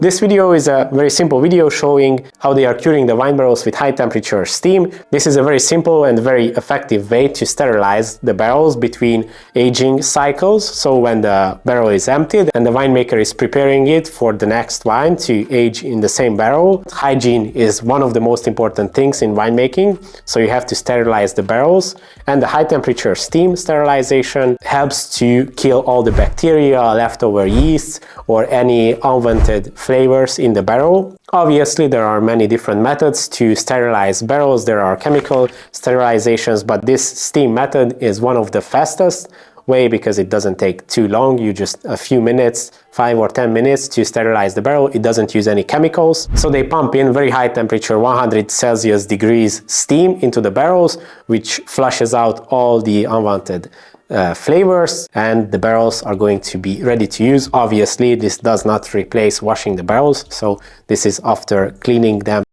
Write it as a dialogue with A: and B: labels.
A: This video is a very simple video showing how they are curing the wine barrels with high temperature steam. This is a very simple and very effective way to sterilize the barrels between aging cycles. So when the barrel is emptied and the winemaker is preparing it for the next wine to age in the same barrel, hygiene is one of the most important things in winemaking. So you have to sterilize the barrels, and the high temperature steam sterilization helps to kill all the bacteria, leftover yeasts, or any unwanted flavors in the barrel. Obviously, there are many different methods to sterilize barrels. There are chemical sterilizations, but this steam method is one of the fastest way because it doesn't take too long. You just a few minutes, 5 or 10 minutes to sterilize the barrel. It doesn't use any chemicals. So they pump in very high temperature, 100 Celsius degrees steam into the barrels, which flushes out all the unwanted flavors, and the barrels are going to be ready to use. Obviously, this does not replace washing the barrels, so this is after cleaning them